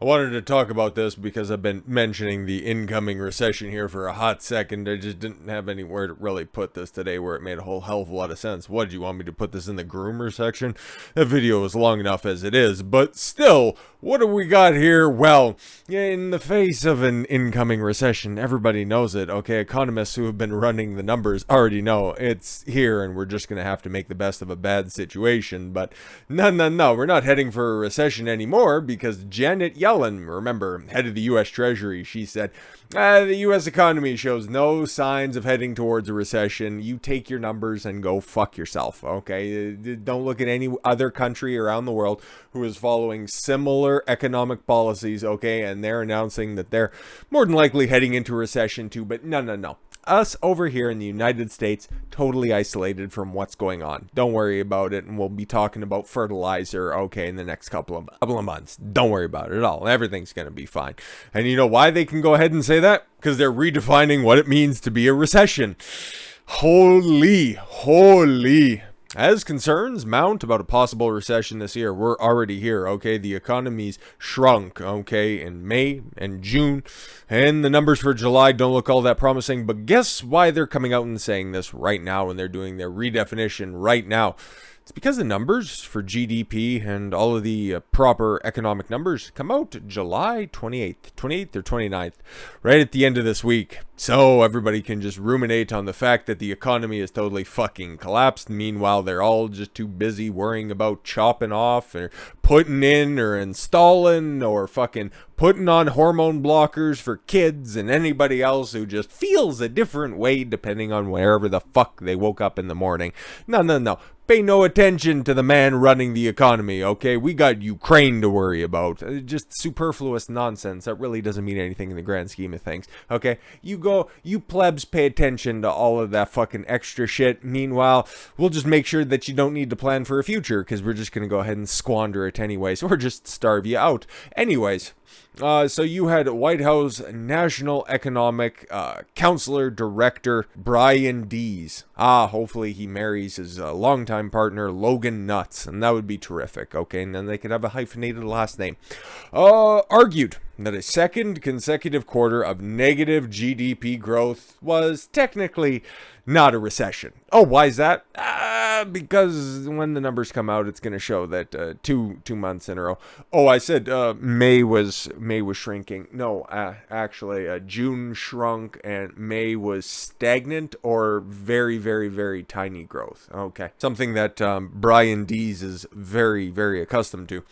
I wanted to talk about this because I've been mentioning the incoming recession here for a hot second. I just didn't have anywhere to really put this today where it made a whole hell of a lot of sense. What, do you want me to put this in the groomer section? That video is long enough as it is, but still, what do we got here? Well, in the face of an incoming recession, everybody knows it, okay? Economists who have been running the numbers already know it's here and we're just going to have to make the best of a bad situation. But no, we're not heading for a recession anymore because Janet Yellen, remember, head of the U.S. Treasury, she said, the U.S. economy shows no signs of heading towards a recession. You take your numbers and go fuck yourself, okay? Don't look at any other country around the world who is following similar economic policies, okay? And they're announcing that they're more than likely heading into recession too, but no. Us over here in the United States, totally isolated from what's going on. Don't worry about it, and we'll be talking about fertilizer, okay, in the next couple of months. Don't worry about it at all. Everything's going to be fine. And you know why they can go ahead and say that? Because they're redefining what it means to be a recession. Holy. As concerns mount about a possible recession this year, we're already here, okay? The economy's shrunk, okay, in May and June, and the numbers for July don't look all that promising, but guess why they're coming out and saying this right now and they're doing their redefinition right now? It's because the numbers for GDP and all of the proper economic numbers come out July 28th or 29th, right at the end of this week. So everybody can just ruminate on the fact that the economy is totally fucking collapsed. Meanwhile, they're all just too busy worrying about chopping off or putting in or installing or fucking putting on hormone blockers for kids and anybody else who just feels a different way depending on wherever the fuck they woke up in the morning. No. Pay no attention to the man running the economy, okay? We got Ukraine to worry about. Just superfluous nonsense. That really doesn't mean anything in the grand scheme of things, okay? You plebs pay attention to all of that fucking extra shit. Meanwhile, we'll just make sure that you don't need to plan for a future because we're just going to go ahead and squander it anyways, or just starve you out. Anyways. So you had White House National Economic Counselor Director Brian Dees. Hopefully he marries his longtime partner Logan Nuts, and that would be terrific, okay? And then they could have a hyphenated last name. Argued that a second consecutive quarter of negative GDP growth was technically not a recession. Oh, why is that? Because when the numbers come out, it's going to show that two months in a row. Oh, I said May was shrinking. No, actually, June shrunk and May was stagnant or very, very, very tiny growth. Okay, something that Brian Dees is very, very accustomed to.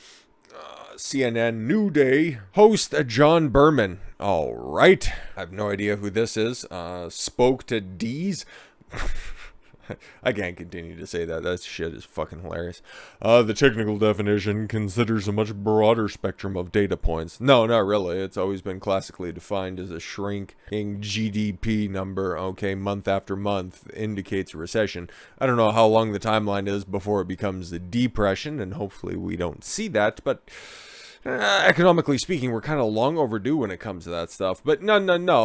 CNN New Day host John Berman. All right, I have no idea who this is. Spoke to Dees. I can't continue to say that. That shit is fucking hilarious. The technical definition considers a much broader spectrum of data points. No, not really. It's always been classically defined as a shrinking GDP number, okay, month after month indicates a recession. I don't know how long the timeline is before it becomes a depression, and hopefully we don't see that, but economically speaking, we're kind of long overdue when it comes to that stuff. But no.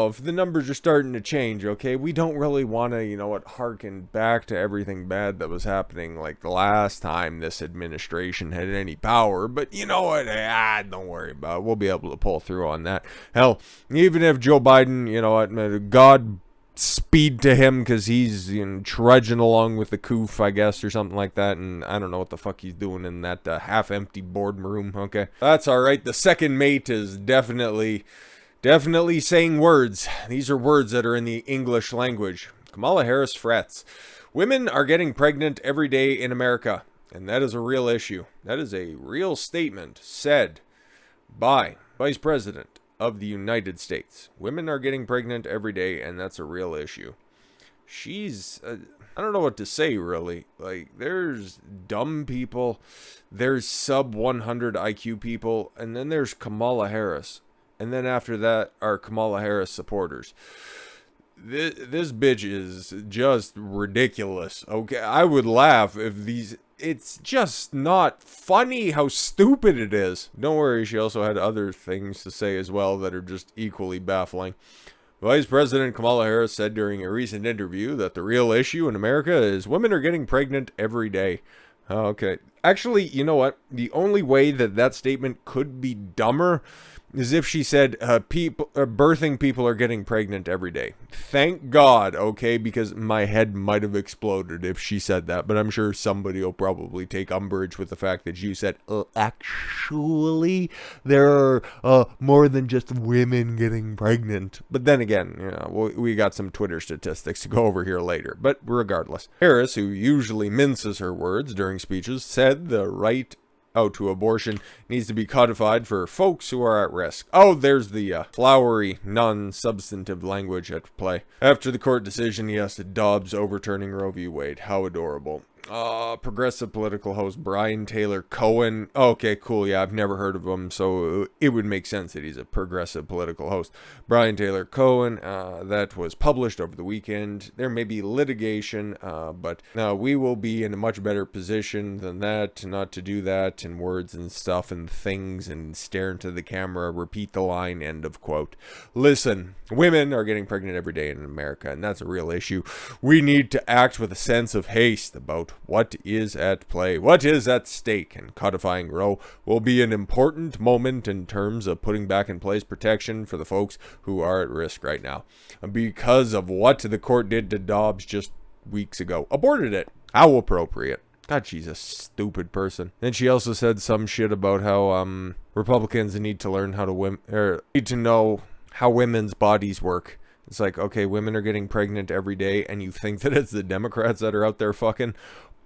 If the numbers are starting to change, okay, we don't really want to, harken back to everything bad that was happening like the last time this administration had any power. But you know what? Don't worry about it. We'll be able to pull through on that. Hell, even if Joe Biden, God speed to him because he's trudging along with the coof, I guess, or something like that, and I don't know what the fuck he's doing in that half-empty boardroom, okay? That's alright. The second mate is definitely saying words. These are words that are in the English language. Kamala Harris frets. Women are getting pregnant every day in America, and that is a real issue. That is a real statement said by Vice President of the United States. Women are getting pregnant every day, and that's a real issue. She's, I don't know what to say, really. Like, there's dumb people, there's sub 100 IQ people, and then there's Kamala Harris. And then after that are Kamala Harris supporters. This bitch is just ridiculous, okay? I would laugh if these... It's just not funny how stupid it is. Don't worry, she also had other things to say as well that are just equally baffling. Vice President Kamala Harris said during a recent interview that the real issue in America is women are getting pregnant every day. Okay. Actually, you know what? The only way that that statement could be dumber is if she said birthing people are getting pregnant every day. Thank God, okay, because my head might have exploded if she said that, but I'm sure somebody will probably take umbrage with the fact that you said, actually, there are more than just women getting pregnant. But then again, you know, we got some Twitter statistics to go over here later. But regardless, Harris, who usually minces her words during speeches, said the right to abortion needs to be codified for folks who are at risk. Oh, there's the flowery, non-substantive language at play. After the court decision, yes, Dobbs overturning Roe v. Wade. How adorable. Progressive political host Brian Taylor Cohen. Okay, cool. Yeah, I've never heard of him, so it would make sense that he's a progressive political host. Brian Taylor Cohen, that was published over the weekend. There may be litigation, but we will be in a much better position than that, not to do that, and words and stuff and things and stare into the camera, repeat the line, end of quote. Listen, women are getting pregnant every day in America, and that's a real issue. We need to act with a sense of haste about what is at play, what is at stake, and codifying Roe will be an important moment in terms of putting back in place protection for the folks who are at risk right now. Because of what the court did to Dobbs just weeks ago. Aborted it. How appropriate. God, she's a stupid person. And she also said some shit about how Republicans need to learn how to need to know how women's bodies work. It's like, okay, women are getting pregnant every day, and you think that it's the Democrats that are out there fucking?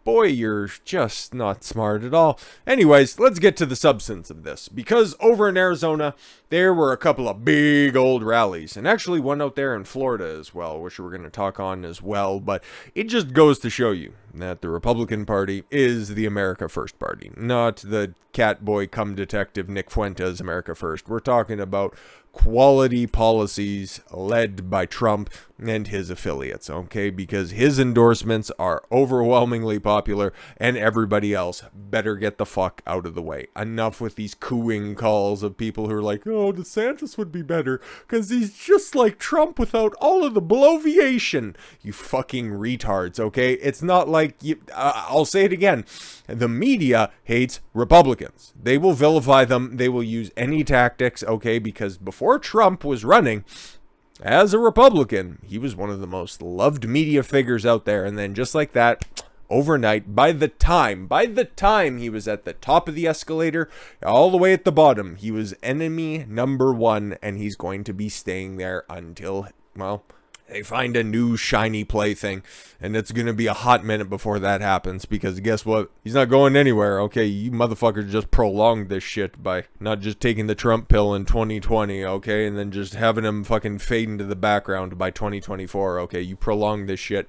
Boy, you're just not smart at all. Anyways, let's get to the substance of this. Because over in Arizona, there were a couple of big old rallies. And actually one out there in Florida as well, which we're going to talk on as well. But it just goes to show you that the Republican Party is the America First Party. Not the catboy cum detective Nick Fuentes America First. We're talking about quality policies led by Trump and his affiliates, okay? Because his endorsements are overwhelmingly popular, and everybody else better get the fuck out of the way. Enough with these cooing calls of people who are like, oh, DeSantis would be better because he's just like Trump without all of the bloviation. You fucking retards, okay? It's not like I'll say it again. The media hates Republicans. They will vilify them. They will use any tactics, okay? Because before Trump was running as a Republican, he was one of the most loved media figures out there. And then just like that, overnight, by the time he was at the top of the escalator, all the way at the bottom, he was enemy number one, and he's going to be staying there until, well, they find a new shiny plaything, and it's going to be a hot minute before that happens, because guess what? He's not going anywhere, okay? You motherfuckers just prolonged this shit by not just taking the Trump pill in 2020, okay? And then just having him fucking fade into the background by 2024, okay? You prolonged this shit.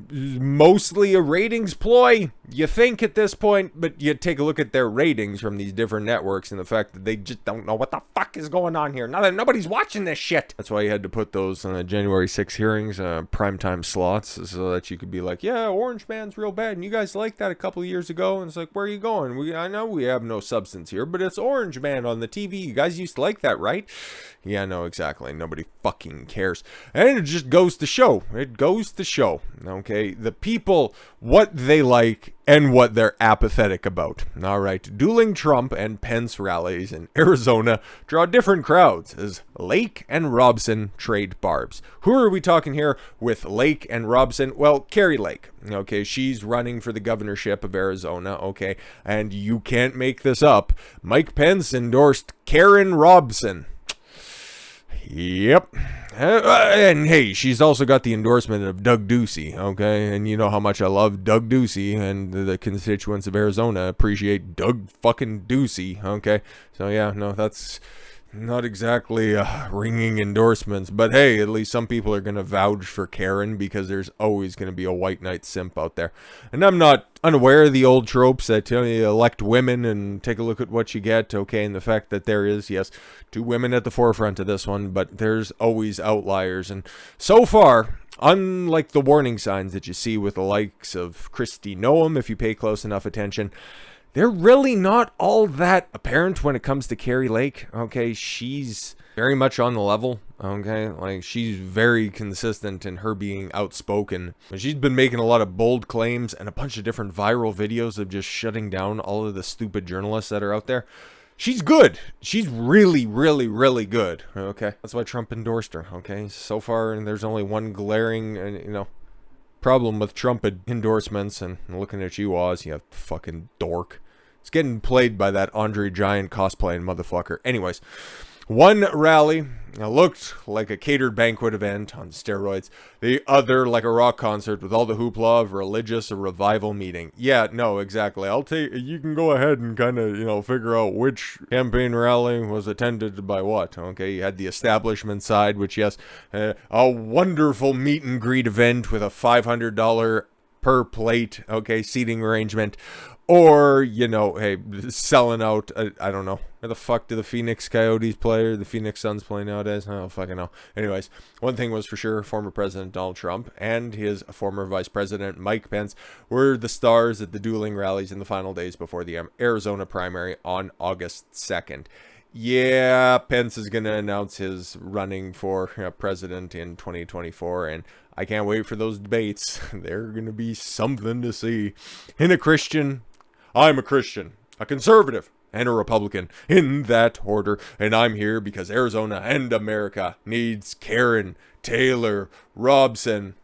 Mostly a ratings ploy, you think at this point, but you take a look at their ratings from these different networks and the fact that they just don't know what the fuck is going on here. Nobody's watching this shit. That's why you had to put those January 6th hearings, primetime slots, so that you could be like, yeah, Orange Man's real bad, and you guys liked that a couple of years ago, and it's like, where are you going? I know we have no substance here, but it's Orange Man on the TV. You guys used to like that, right? Yeah, no, exactly. Nobody fucking cares. And it just goes to show. It goes to show, okay, the people, what they like and what they're apathetic about. All right, dueling Trump and Pence rallies in Arizona draw different crowds as Lake and Robson trade barbs. Who are we talking here with Lake and Robson? Well, Carrie Lake. Okay, she's running for the governorship of Arizona, okay, and you can't make this up. Mike Pence endorsed Karen Robson. Yep. And hey, she's also got the endorsement of Doug Ducey, okay? And you know how much I love Doug Ducey, and the constituents of Arizona appreciate Doug fucking Ducey, okay? So yeah, no, that's not exactly ringing endorsements, but hey, at least some people are going to vouch for Karen, because there's always going to be a white knight simp out there. And I'm not unaware of the old tropes that tell you elect women and take a look at what you get, okay, and the fact that there is, yes, two women at the forefront of this one, but there's always outliers. And so far, unlike the warning signs that you see with the likes of Kristi Noem, if you pay close enough attention, they're really not all that apparent when it comes to Carrie Lake. Okay, she's very much on the level. Okay, like, she's very consistent in her being outspoken. She's been making a lot of bold claims and a bunch of different viral videos of just shutting down all of the stupid journalists that are out there. She's good. She's really, really, really good. Okay, that's why Trump endorsed her. Okay, so far, and there's only one glaring, problem with Trump endorsements. And looking at you, Oz, you fucking dork. It's getting played by that Andre Giant cosplaying motherfucker. Anyways. One rally looked like a catered banquet event on steroids. The other like a rock concert with all the hoopla of religious or revival meeting. Yeah, no, exactly. You can go ahead and kind of, figure out which campaign rally was attended by what. Okay, you had the establishment side, which, yes, a wonderful meet and greet event with a $500 per plate, okay, seating arrangement. Or, hey, selling out, I don't know. Where the fuck do the Phoenix Coyotes play or the Phoenix Suns play nowadays? I don't fucking know. Anyways, one thing was for sure, former President Donald Trump and his former Vice President Mike Pence were the stars at the dueling rallies in the final days before the Arizona primary on August 2nd. Yeah, Pence is going to announce his running for president in 2024, and I can't wait for those debates. They're going to be something to see. I'm a Christian, a conservative, and a Republican, in that order, and I'm here because Arizona and America needs Karen Taylor Robson.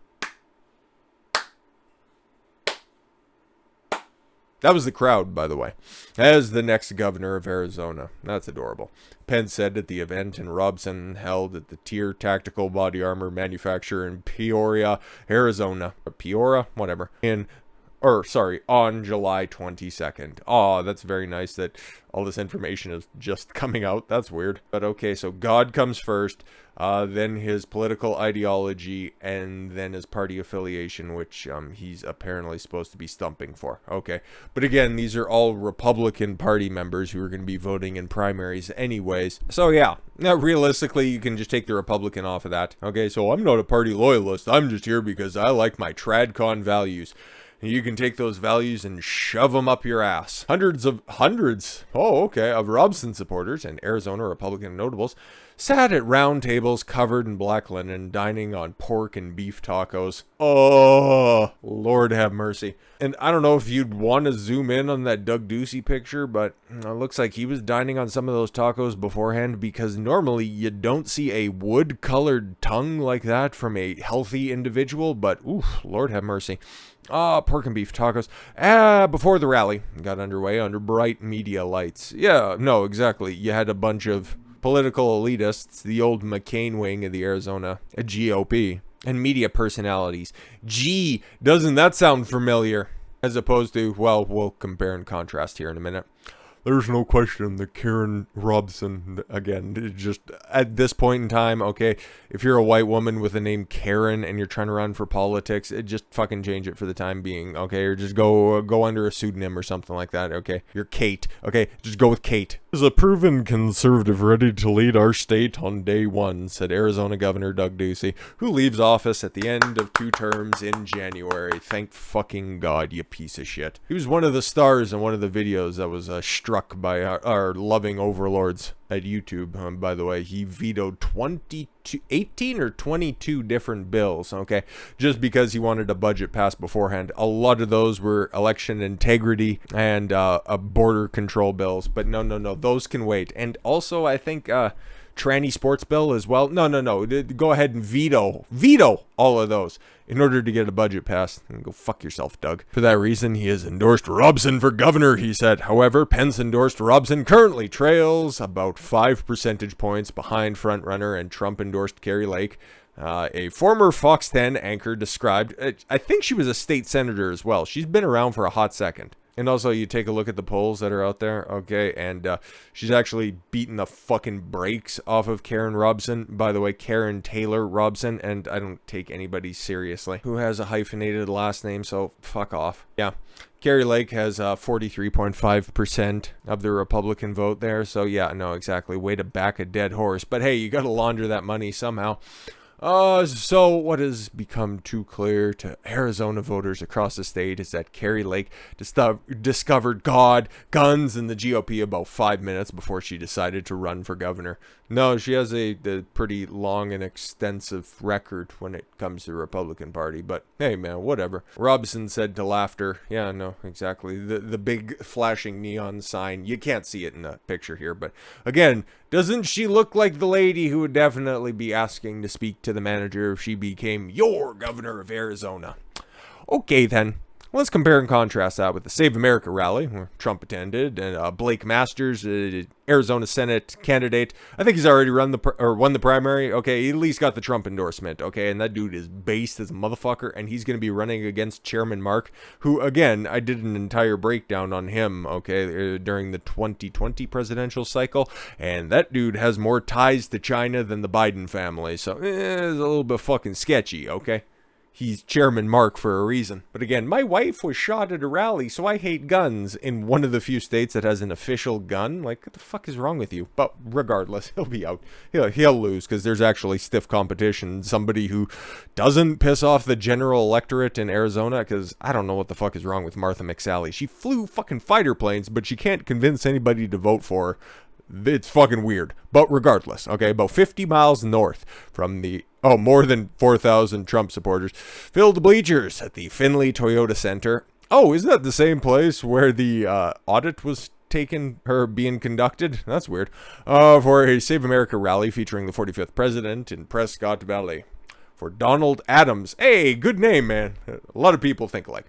That was the crowd, by the way, as the next governor of Arizona. That's adorable. Pence said at the event, and Robson held at the Tier Tactical Body Armor Manufacturer in Peoria, Arizona. Peoria? Whatever. On July 22nd. Aw, that's very nice that all this information is just coming out. That's weird. But okay, so God comes first, then his political ideology, and then his party affiliation, which he's apparently supposed to be stumping for. Okay. But again, these are all Republican Party members who are going to be voting in primaries anyways. So yeah, now realistically, you can just take the Republican off of that. Okay, so I'm not a party loyalist. I'm just here because I like my TradCon values. You can take those values and shove them up your ass. Hundreds of Robson supporters and Arizona Republican notables sat at round tables covered in black linen, dining on pork and beef tacos. Oh, Lord have mercy. And I don't know if you'd want to zoom in on that Doug Ducey picture, but it looks like he was dining on some of those tacos beforehand, because normally you don't see a wood-colored tongue like that from a healthy individual, but oof, Lord have mercy. Pork and beef tacos. Before the rally got underway under bright media lights. Yeah, no, exactly. You had a bunch of political elitists, the old McCain wing of the Arizona GOP, and media personalities. Gee, doesn't that sound familiar? As opposed to, well, we'll compare and contrast here in a minute. There's no question that Karen Robson, again, just at this point in time, okay, if you're a white woman with the name Karen and you're trying to run for politics, just fucking change it for the time being, okay, or just go under a pseudonym or something like that, okay? You're Kate, okay, just go with Kate. Is a proven conservative ready to lead our state on day one, said Arizona Governor Doug Ducey, who leaves office at the end of 2 terms in January. Thank fucking God, you piece of shit. He was one of the stars in one of the videos that was struck by our loving overlords at YouTube. By the way, he vetoed 18 or 22 different bills, okay, just because he wanted a budget passed beforehand. A lot of those were election integrity and border control bills, but no, those can wait. And also, I think tranny sports bill as well. No. Go ahead and veto all of those in order to get a budget passed. And go fuck yourself, Doug. For that reason, he has endorsed Robson for governor, he said. However, Pence endorsed Robson currently trails about 5 percentage points behind frontrunner and Trump-endorsed Kari Lake. A former Fox 10 anchor described, I think she was a state senator as well. She's been around for a hot second. And also, you take a look at the polls that are out there, okay, and she's actually beaten the fucking brakes off of Karen Robson. By the way, Karen Taylor Robson, and I don't take anybody seriously who has a hyphenated last name, so fuck off. Yeah, Kari Lake has 43.5% of the Republican vote there, so yeah, no, exactly. Way to back a dead horse. But hey, you gotta launder that money somehow. So what has become too clear to Arizona voters across the state is that Carrie Lake discovered God, guns, and the GOP about 5 minutes before she decided to run for governor. No, she has a pretty long and extensive record when it comes to the Republican Party, but hey man, whatever. Robson said to Laughter, yeah, no, exactly, the big flashing neon sign. You can't see it in the picture here, but again, doesn't she look like the lady who would definitely be asking to speak to the manager if she became your governor of Arizona? Okay then, let's compare and contrast that with the Save America rally where Trump attended, and Blake Masters, Arizona Senate candidate. I think he's already won the primary. Okay, he at least got the Trump endorsement. Okay, and that dude is based as a motherfucker, and he's going to be running against Chairman Mark, who, again, I did an entire breakdown on him, okay, during the 2020 presidential cycle, and that dude has more ties to China than the Biden family, so it's a little bit fucking sketchy, okay? He's Chairman Mark for a reason. But again, my wife was shot at a rally, so I hate guns in one of the few states that has an official gun. Like, what the fuck is wrong with you? But regardless, he'll be out. He'll lose because there's actually stiff competition. Somebody who doesn't piss off the general electorate in Arizona, because I don't know what the fuck is wrong with Martha McSally. She flew fucking fighter planes, but she can't convince anybody to vote for her. It's fucking weird. But regardless, okay, about 50 miles north from the, more than 4,000 Trump supporters filled the bleachers at the Findlay Toyota Center. Oh, isn't that the same place where the audit was being conducted? That's weird. For a Save America rally featuring the 45th president in Prescott Valley. For Donald Adams. Hey, good name, man. A lot of people think alike.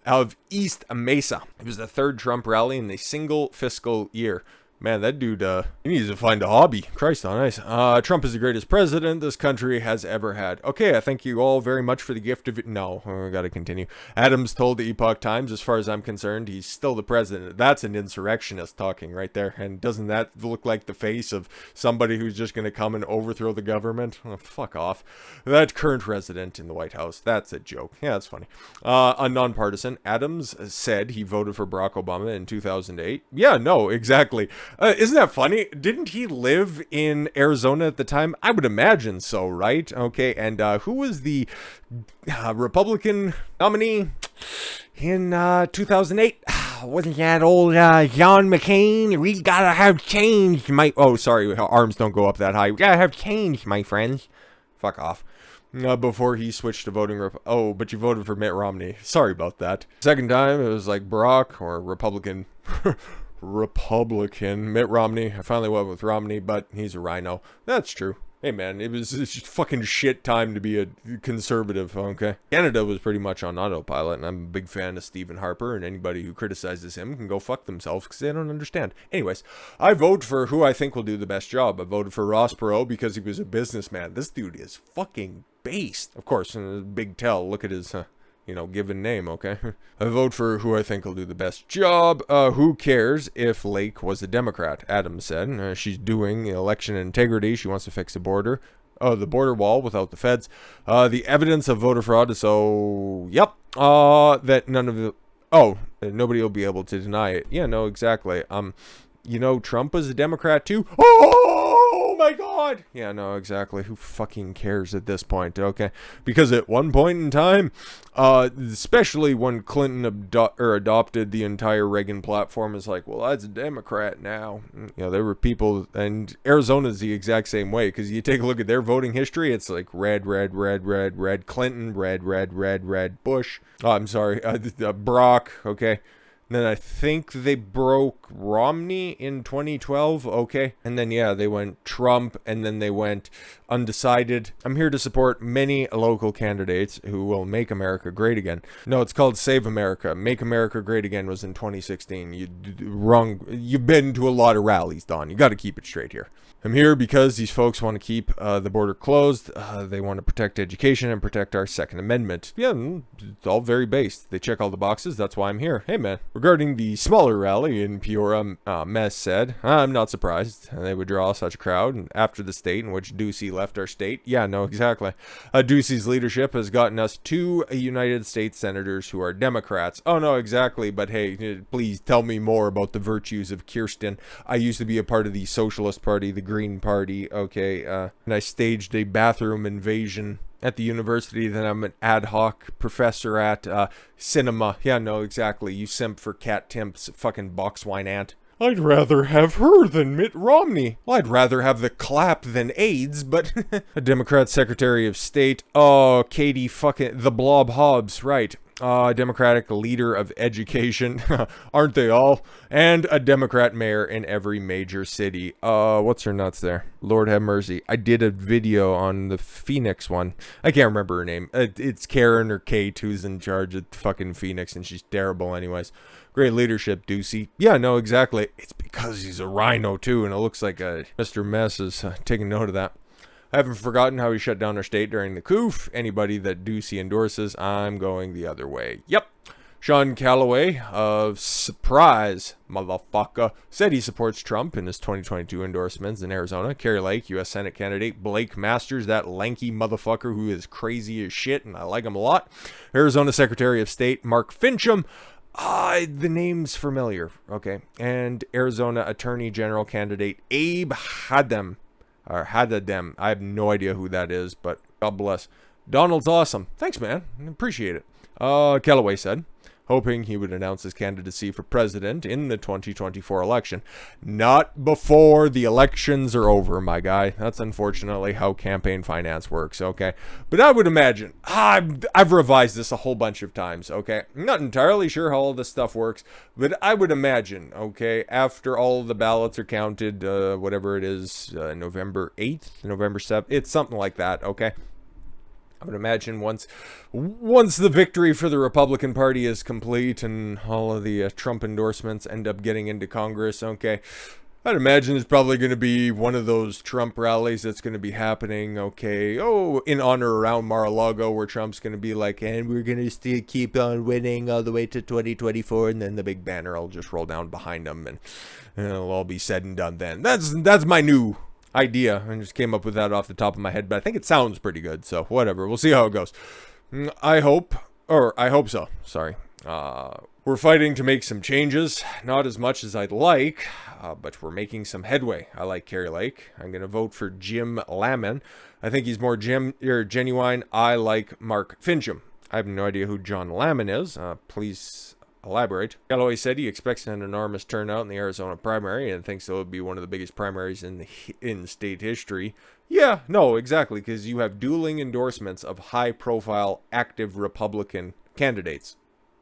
Of East Mesa. It was the third Trump rally in a single fiscal year. Man, that dude, he needs to find a hobby. Christ on ice. Trump is the greatest president this country has ever had. Okay, I thank you all very much for the gift of it. No, I gotta continue. Adams told the Epoch Times, as far as I'm concerned, he's still the president. That's an insurrectionist talking right there. And doesn't that look like the face of somebody who's just gonna come and overthrow the government? Oh, fuck off. That current resident in the White House. That's a joke. Yeah, that's funny. A nonpartisan, Adams said he voted for Barack Obama in 2008. Yeah, no, exactly. Isn't that funny? Didn't he live in Arizona at the time? I would imagine so, right? Okay, and who was the Republican nominee in 2008? Wasn't that old John McCain? We gotta have change, oh, sorry, arms don't go up that high. We gotta have change, my friends. Fuck off. Before he switched to voting but you voted for Mitt Romney. Sorry about that. Second time, it was like Barack or Republican... Mitt Romney. I finally went with Romney, but he's a rhino. That's true. Hey man, it's just fucking shit time to be a conservative, okay? Canada was pretty much on autopilot, and I'm a big fan of Stephen Harper, and anybody who criticizes him can go fuck themselves because they don't understand. Anyways, I vote for who I think will do the best job. I voted for Ross Perot because he was a businessman. This dude is fucking based. Of course, big tell. Look at his... given name, okay? I vote for who I think will do the best job. Who cares if Lake was a Democrat? Adams said. She's doing election integrity. She wants to fix the border. The border wall without the feds. The evidence of voter fraud is that none of the... nobody will be able to deny it. Yeah, no, exactly. Trump was a Democrat too. Oh my god! Yeah, no, exactly. Who fucking cares at this point, okay? Because at one point in time, especially when Clinton adopted the entire Reagan platform, is like, well, that's a Democrat now. There were people, and Arizona's the exact same way, because you take a look at their voting history, it's like red, Clinton, red, Bush. Oh, I'm sorry, Barack, okay? Then I think they broke Romney in 2012, okay? And then, yeah, they went Trump, and then they went undecided. I'm here to support many local candidates who will make America great again. No, it's called Save America. Make America Great Again was in 2016. You've been to a lot of rallies, Don. You got to keep it straight here. I'm here because these folks want to keep the border closed. They want to protect education and protect our Second Amendment. Yeah, it's all very based. They check all the boxes. That's why I'm here. Hey, man. Regarding the smaller rally in Peoria, Mess said, I'm not surprised they would draw such a crowd after the state in which Ducey left our state. Yeah, no, exactly. Ducey's leadership has gotten us 2 United States senators who are Democrats. Oh, no, exactly. But hey, please tell me more about the virtues of Kirsten. I used to be a part of the Socialist Party, the Green Party, okay, and I staged a bathroom invasion at the university that I'm an ad hoc professor at, cinema. Yeah, no, exactly. You simp for Cat Timp's fucking boxwine aunt. I'd rather have her than Mitt Romney. Well, I'd rather have the clap than AIDS, but a Democrat Secretary of State. Oh, Katie fucking the Blob Hobbs, right. Democratic leader of education. Aren't they all? And a Democrat mayor in every major city. What's her nuts there? Lord have mercy. I did a video on the Phoenix one. I can't remember her name. It's Karen or Kate who's in charge of fucking Phoenix, and she's terrible anyways. Great leadership, Ducey. Yeah, no, exactly. It's because he's a rhino, too, and it looks like Mr. Mess is taking note of that. I haven't forgotten how he shut down our state during the coup. Anybody that Ducey endorses, I'm going the other way. Yep. Sean Calloway of Surprise, motherfucker, said he supports Trump in his 2022 endorsements in Arizona. Kari Lake, U.S. Senate candidate. Blake Masters, that lanky motherfucker who is crazy as shit, and I like him a lot. Arizona Secretary of State Mark Fincham. The name's familiar, okay. And Arizona Attorney General candidate Abe Haddam. Or Haddadem. I have no idea who that is, but God bless. Donald's awesome. Thanks, man. Appreciate it. Calloway said, hoping he would announce his candidacy for president in the 2024 election. Not before the elections are over, my guy. That's unfortunately how campaign finance works, okay? But I would imagine, I've revised this a whole bunch of times, okay? I'm not entirely sure how all this stuff works, but I would imagine, okay, after all the ballots are counted, whatever it is, November 8th, November 7th, it's something like that, okay? I would imagine once the victory for the Republican Party is complete and all of the Trump endorsements end up getting into Congress, okay, I'd imagine there's probably going to be one of those Trump rallies that's going to be happening, okay, in honor around Mar-a-Lago, where Trump's going to be like, and we're going to still keep on winning all the way to 2024, and then the big banner will just roll down behind them, and it'll all be said and done then. That's my new idea. I just came up with that off the top of my head, but I think it sounds pretty good, so whatever. We'll see how it goes. I hope so. Sorry. We're fighting to make some changes. Not as much as I'd like, but we're making some headway. I like Kari Lake. I'm going to vote for Jim Lamon. I think he's more genuine. I like Mark Fincham. I have no idea who John Lamon is. Please elaborate. Calloway said he expects an enormous turnout in the Arizona primary and thinks it will be one of the biggest primaries in state history. Yeah, no, exactly, because you have dueling endorsements of high-profile, active Republican candidates.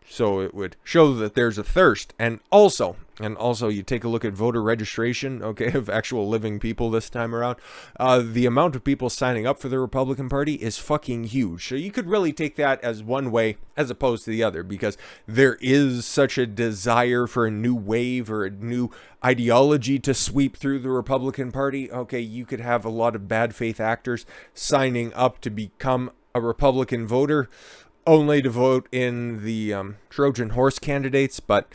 So it would show that there's a thirst. And also you take a look at voter registration, okay, of actual living people this time around. The amount of people signing up for the Republican Party is fucking huge. So you could really take that as one way as opposed to the other, because there is such a desire for a new wave or a new ideology to sweep through the Republican Party. Okay, you could have a lot of bad faith actors signing up to become a Republican voter, only to vote in the Trojan horse candidates, but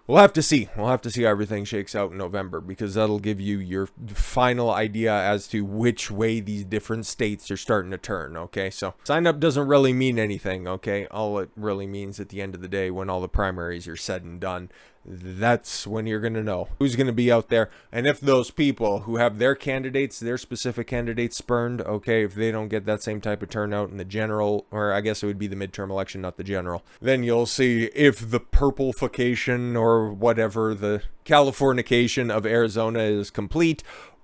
we'll have to see. We'll have to see how everything shakes out in November, because that'll give you your final idea as to which way these different states are starting to turn, okay? So sign up doesn't really mean anything, okay? All it really means at the end of the day, when all the primaries are said and done, that's when you're going to know who's going to be out there. And if those people who have their candidates, their specific candidates spurned, okay, if they don't get that same type of turnout in the general, or I guess it would be the midterm election, not the general, then you'll see if the purplification or whatever, the Californication of Arizona is complete,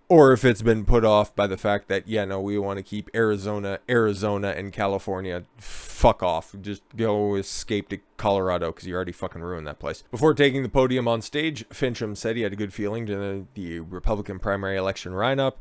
or if it's been put off by the fact that, yeah, no, we want to keep Arizona, and California. Fuck off. Just go escape to Colorado, because you already fucking ruined that place. Before taking the podium on stage, Fincham said he had a good feeling to the Republican primary election run-up.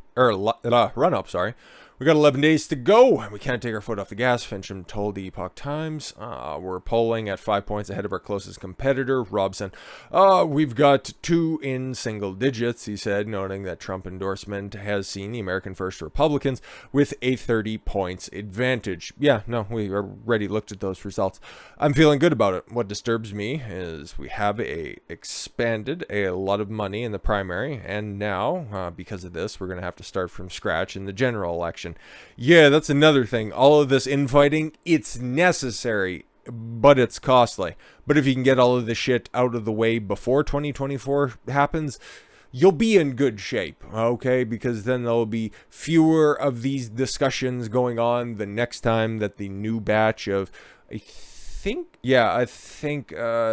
We got 11 days to go, and we can't take our foot off the gas, Fincham told the Epoch Times. We're polling at 5 points ahead of our closest competitor, Robson. We've got 2 in single digits, he said, noting that Trump endorsement has seen the American First Republicans with a 30 points advantage. Yeah, no, we already looked at those results. I'm feeling good about it. What disturbs me is we have expanded a lot of money in the primary, and now, because of this, we're going to have to start from scratch in the general election. Yeah, that's another thing. All of this infighting, it's necessary, but it's costly. But if you can get all of this shit out of the way before 2024 happens, you'll be in good shape, okay? Because then there'll be fewer of these discussions going on the next time that the new batch of, I think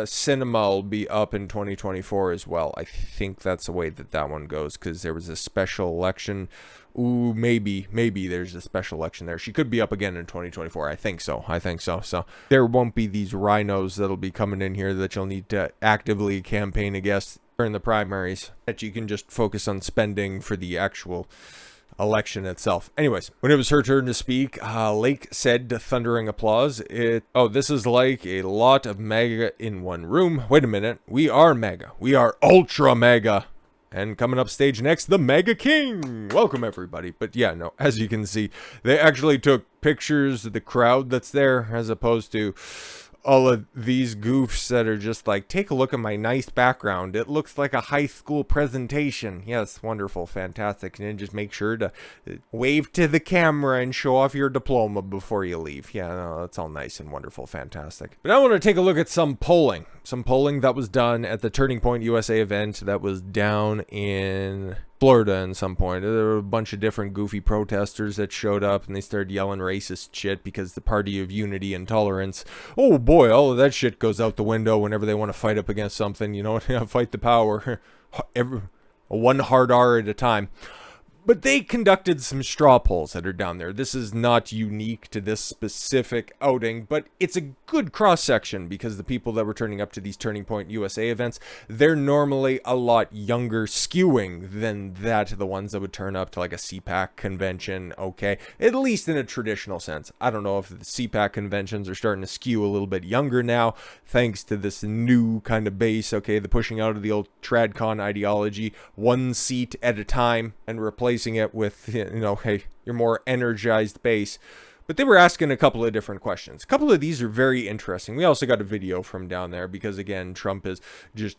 cinema will be up in 2024 as well. I think that's the way that one goes, because there was a special election. Ooh, maybe there's a special election there. She could be up again in 2024. I think so. So there won't be these rhinos that'll be coming in here that you'll need to actively campaign against during the primaries, that you can just focus on spending for the actual election itself. Anyways, when it was her turn to speak, Lake said to thundering applause, this is like a lot of MAGA in one room. Wait a minute, we are MAGA. We are Ultra-MAGA. And coming up stage next, the MAGA King. Welcome, everybody. But yeah, no, as you can see, they actually took pictures of the crowd that's there, as opposed to all of these goofs that are just like, take a look at my nice background. It looks like a high school presentation. Yes, wonderful, fantastic. And then just make sure to wave to the camera and show off your diploma before you leave. Yeah, no, that's all nice and wonderful, fantastic. But I want to take a look at some polling. Some polling that was done at the Turning Point USA event that was down in Florida at some point. There were a bunch of different goofy protesters that showed up, and they started yelling racist shit because the party of unity and tolerance. Oh boy, all of that shit goes out the window whenever they want to fight up against something, you know, fight the power. One hard R at a time. But they conducted some straw polls that are down there. This is not unique to this specific outing, but it's a good cross-section because the people that were turning up to these Turning Point USA events, they're normally a lot younger skewing than the ones that would turn up to like a CPAC convention, okay? At least in a traditional sense. I don't know if the CPAC conventions are starting to skew a little bit younger now, thanks to this new kind of base, okay? The pushing out of the old TradCon ideology, one seat at a time, and replacing it with, you know, hey, your more energized base. But they were asking a couple of different questions. A couple of these are very interesting. We also got a video from down there because, again, Trump is just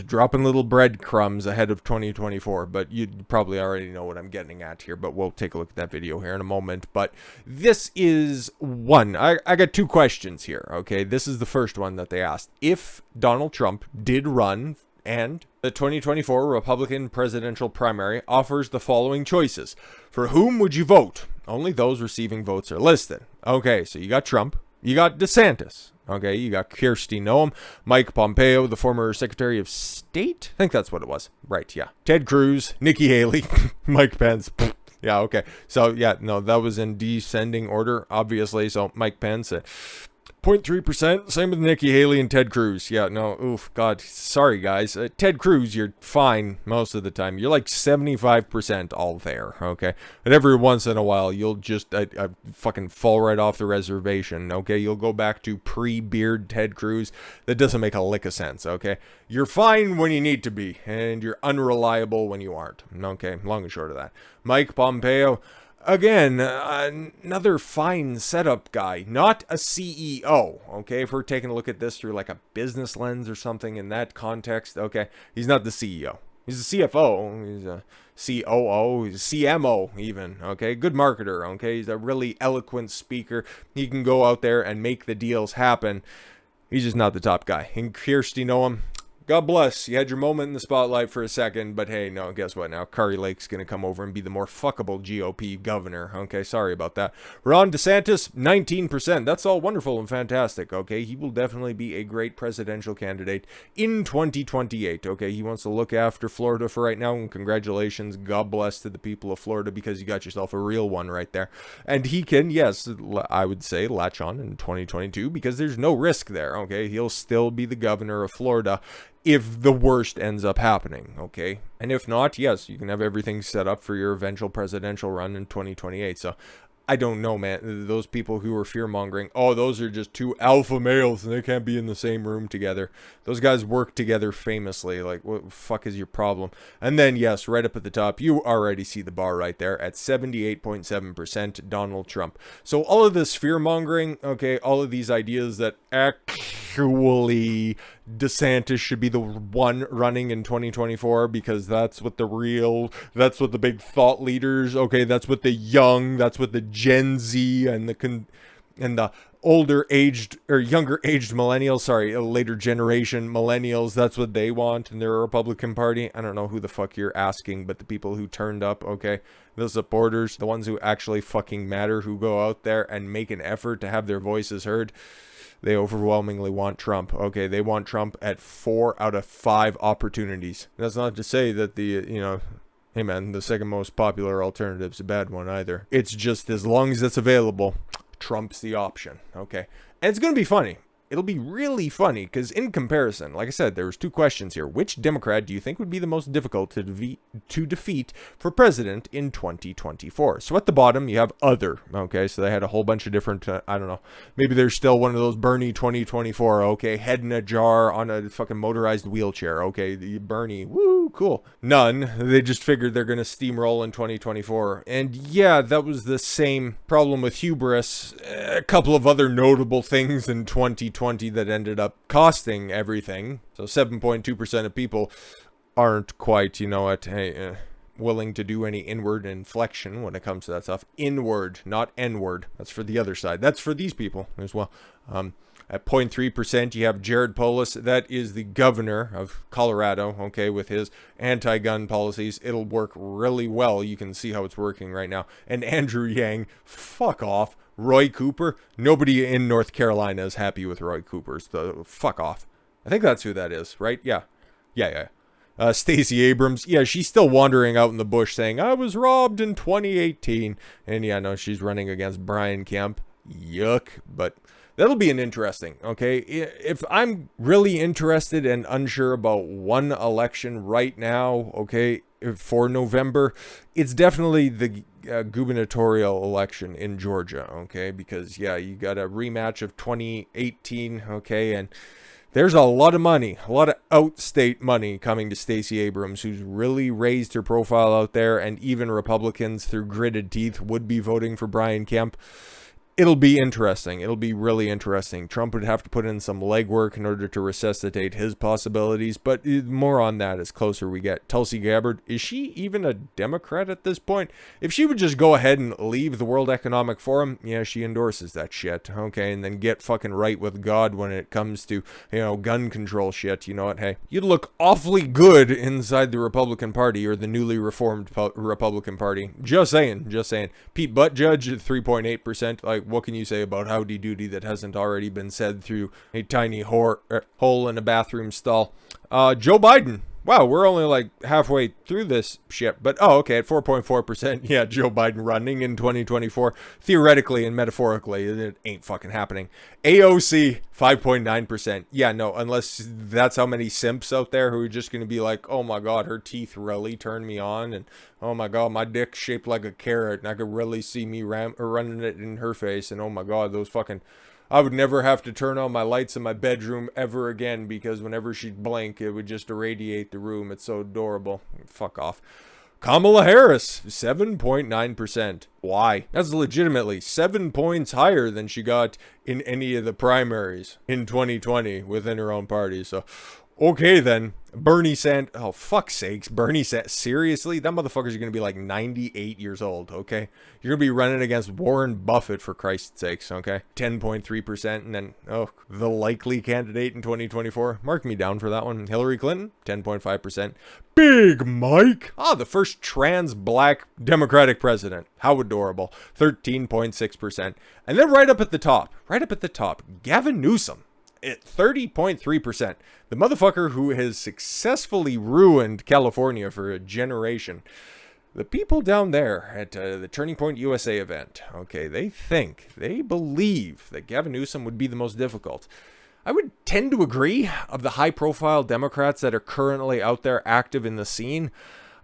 dropping little breadcrumbs ahead of 2024. But you probably already know what I'm getting at here. But we'll take a look at that video here in a moment. But this is one. I got two questions here, okay? This is the first one that they asked. If Donald Trump did run and the 2024 Republican presidential primary offers the following choices, for whom would you vote? Only those receiving votes are listed. Okay, so you got Trump, you got DeSantis, okay, you got Kristi Noem, Mike Pompeo, the former Secretary of State, I think that's what it was, right, yeah, Ted Cruz, Nikki Haley, Mike Pence, yeah, okay, so yeah, no, that was in descending order, obviously, so Mike Pence, 0.3%, same with Nikki Haley and Ted Cruz. Yeah, no, oof, God, sorry guys. Ted Cruz, you're fine most of the time. You're like 75% all there, okay? And every once in a while, you'll just fucking fall right off the reservation, okay? You'll go back to pre-beard Ted Cruz. That doesn't make a lick of sense, okay? You're fine when you need to be, and you're unreliable when you aren't, okay? Long and short of that. Mike Pompeo, again, another fine setup guy, not a CEO, okay? If we're taking a look at this through like a business lens or something in that context, okay? He's not the CEO. He's a CFO. He's a COO. He's a CMO even, okay? Good marketer, okay? He's a really eloquent speaker. He can go out there and make the deals happen. He's just not the top guy. And Kristi Noem, God bless. You had your moment in the spotlight for a second, but hey, no, guess what now? Kari Lake's going to come over and be the more fuckable GOP governor. Okay, sorry about that. Ron DeSantis, 19%. That's all wonderful and fantastic, okay? He will definitely be a great presidential candidate in 2028, okay? He wants to look after Florida for right now, and congratulations. God bless to the people of Florida because you got yourself a real one right there. And he can, yes, I would say latch on in 2022 because there's no risk there, okay? He'll still be the governor of Florida if the worst ends up happening, okay? And if not, yes, you can have everything set up for your eventual presidential run in 2028. So I don't know, man. Those people who are fear-mongering, oh, those are just two alpha males and they can't be in the same room together. Those guys work together famously. Like, what the fuck is your problem? And then, yes, right up at the top, you already see the bar right there at 78.7% Donald Trump. So all of this fear-mongering, okay, all of these ideas that actually DeSantis should be the one running in 2024 because that's what the big thought leaders, okay, that's what the young, that's what the Gen Z and the older aged or younger aged millennials, sorry, a later generation millennials, that's what they want in their Republican Party. I don't know who the fuck you're asking, but the people who turned up, okay, the supporters, the ones who actually fucking matter, who go out there and make an effort to have their voices heard, they overwhelmingly want Trump. Okay, they want Trump at 4 out of 5 opportunities. That's not to say that hey man, the second most popular alternative's a bad one either. It's just as long as it's available, Trump's the option. Okay, and it's gonna be funny. It'll be really funny because in comparison, like I said, there was 2 questions here. Which Democrat do you think would be the most difficult to defeat for president in 2024? So at the bottom, you have other. Okay, so they had a whole bunch of different, I don't know, maybe there's still one of those Bernie 2024, okay, head in a jar on a fucking motorized wheelchair. Okay, the Bernie, woo, cool. None. They just figured they're going to steamroll in 2024. And yeah, that was the same problem with hubris. A couple of other notable things in 2020 that ended up costing everything. So 7.2% of people aren't quite, willing to do any inward inflection when it comes to that stuff. Inward, not N-word. That's for the other side. That's for these people as well. At 0.3%, you have Jared Polis. That is the governor of Colorado, okay, with his anti-gun policies. It'll work really well. You can see how it's working right now. And Andrew Yang, fuck off. Roy Cooper. Nobody in North Carolina is happy with Roy Cooper. So fuck off. I think that's who that is, right? Yeah. Stacey Abrams. Yeah, she's still wandering out in the bush saying, I was robbed in 2018. And yeah, no, she's running against Brian Kemp. Yuck. But that'll be an interesting, okay? If I'm really interested and unsure about one election right now, okay, for November, it's definitely the gubernatorial election in Georgia, okay? Because, yeah, you got a rematch of 2018, okay? And there's a lot of money, a lot of outstate money coming to Stacey Abrams, who's really raised her profile out there, and even Republicans through gritted teeth would be voting for Brian Kemp. It'll be interesting. It'll be really interesting. Trump would have to put in some legwork in order to resuscitate his possibilities, but more on that as closer we get. Tulsi Gabbard, is she even a Democrat at this point? If she would just go ahead and leave the World Economic Forum, yeah, she endorses that shit, okay, and then get fucking right with God when it comes to, gun control shit. You know what? Hey, you'd look awfully good inside the Republican Party or the newly reformed Republican Party. Just saying. Pete Buttigieg, 3.8%, like, what can you say about Howdy Doody that hasn't already been said through a tiny hole in a bathroom stall? Joe Biden. Wow, we're only like halfway through this shit. But, okay, at 4.4%, yeah, Joe Biden running in 2024. Theoretically and metaphorically, it ain't fucking happening. AOC, 5.9%. Yeah, no, unless that's how many simps out there who are just going to be like, oh my God, her teeth really turn me on. And, oh my God, my dick's shaped like a carrot. And I could really see me running it in her face. And, oh my God, those fucking... I would never have to turn on my lights in my bedroom ever again because whenever she'd blink, it would just irradiate the room. It's so adorable. Fuck off. Kamala Harris, 7.9%. Why? That's legitimately 7 points higher than she got in any of the primaries in 2020 within her own party. So, okay then. Bernie Sanders. Oh, fuck's sakes. Bernie Sanders. Seriously? That motherfucker's going to be like 98 years old, okay? You're going to be running against Warren Buffett, for Christ's sakes, okay? 10.3%. And then, the likely candidate in 2024. Mark me down for that one. Hillary Clinton, 10.5%. Big Mike. The first trans black Democratic president. How adorable. 13.6%. And then right up at the top, Gavin Newsom. At 30.3%. The motherfucker who has successfully ruined California for a generation. The people down there at the Turning Point USA event, okay, they believe that Gavin Newsom would be the most difficult. I would tend to agree. Of the high-profile Democrats that are currently out there active in the scene,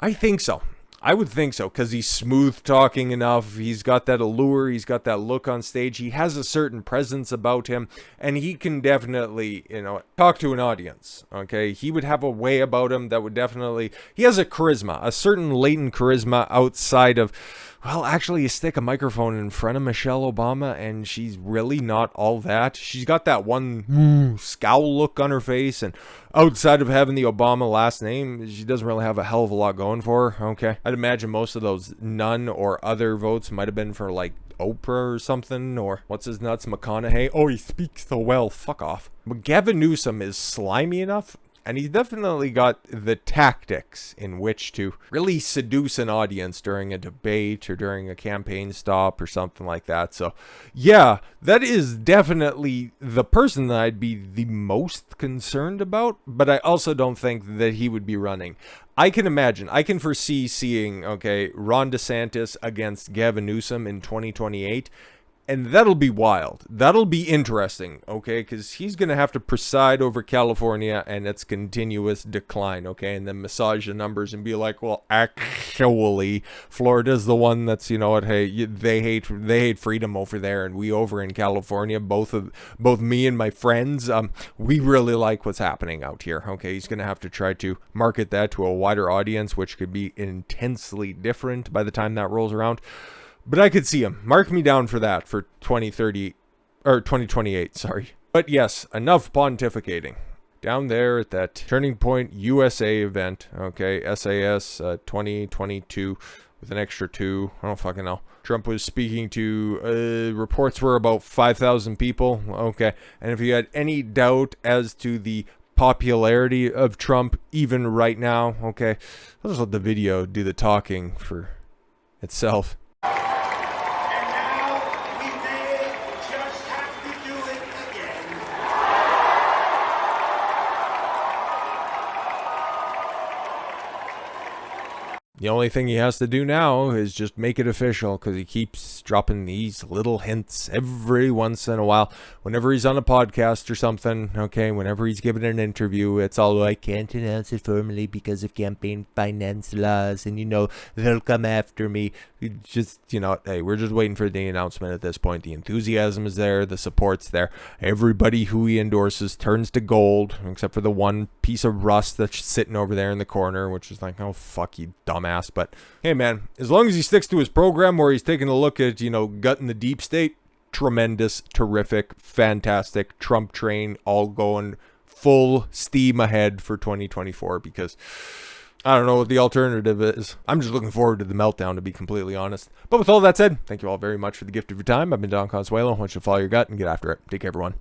I think so. I would think so, because he's smooth-talking enough, he's got that allure, he's got that look on stage, he has a certain presence about him, and he can definitely, talk to an audience, okay? He would have a way about him that would definitely... He has a charisma, a certain latent charisma outside of well, actually, you stick a microphone in front of Michelle Obama, and she's really not all that. She's got that one scowl look on her face, and outside of having the Obama last name, she doesn't really have a hell of a lot going for her. Okay, I'd imagine most of those none or other votes might have been for, like, Oprah or something, or what's his nuts, McConaughey. Oh, he speaks so well. Fuck off. But Gavin Newsom is slimy enough, and he's definitely got the tactics in which to really seduce an audience during a debate or during a campaign stop or something like that. So, yeah, that is definitely the person that I'd be the most concerned about, but I also don't think that he would be running. I can foresee seeing, okay, Ron DeSantis against Gavin Newsom in 2028. And that'll be wild. That'll be interesting, okay? Because he's going to have to preside over California and its continuous decline, okay? And then massage the numbers and be like, well, actually, Florida's the one that's, you know what, hey, they hate freedom over there, and we over in California, both me and my friends, we really like what's happening out here, okay? He's going to have to try to market that to a wider audience, which could be intensely different by the time that rolls around. But I could see him. Mark me down for that for 2030, or 2028, sorry. But yes, enough pontificating. Down there at that Turning Point USA event, okay, SAS 2022 with an extra 2, I don't fucking know. Trump was speaking to, reports were about 5,000 people, okay. And if you had any doubt as to the popularity of Trump, even right now, okay, I'll just let the video do the talking for itself. The only thing he has to do now is just make it official, because he keeps dropping these little hints every once in a while. Whenever he's on a podcast or something, okay, whenever he's giving an interview, it's all like, can't announce it formally because of campaign finance laws, and, you know, they'll come after me. Just, you know, hey, we're just waiting for the announcement at this point. The enthusiasm is there, the support's there. Everybody who he endorses turns to gold, except for the one piece of rust that's sitting over there in the corner, which is like, oh, fuck you, dumbass. But hey, man, as long as he sticks to his program where he's taking a look at, you know, gutting the deep state, tremendous, terrific, fantastic, Trump train, all going full steam ahead for 2024, because I don't know what the alternative is. I'm just looking forward to the meltdown, to be completely honest. But with all that said, thank you all very much for the gift of your time. I've been Don Consuelo. I want you to follow your gut and get after it. Take care, everyone.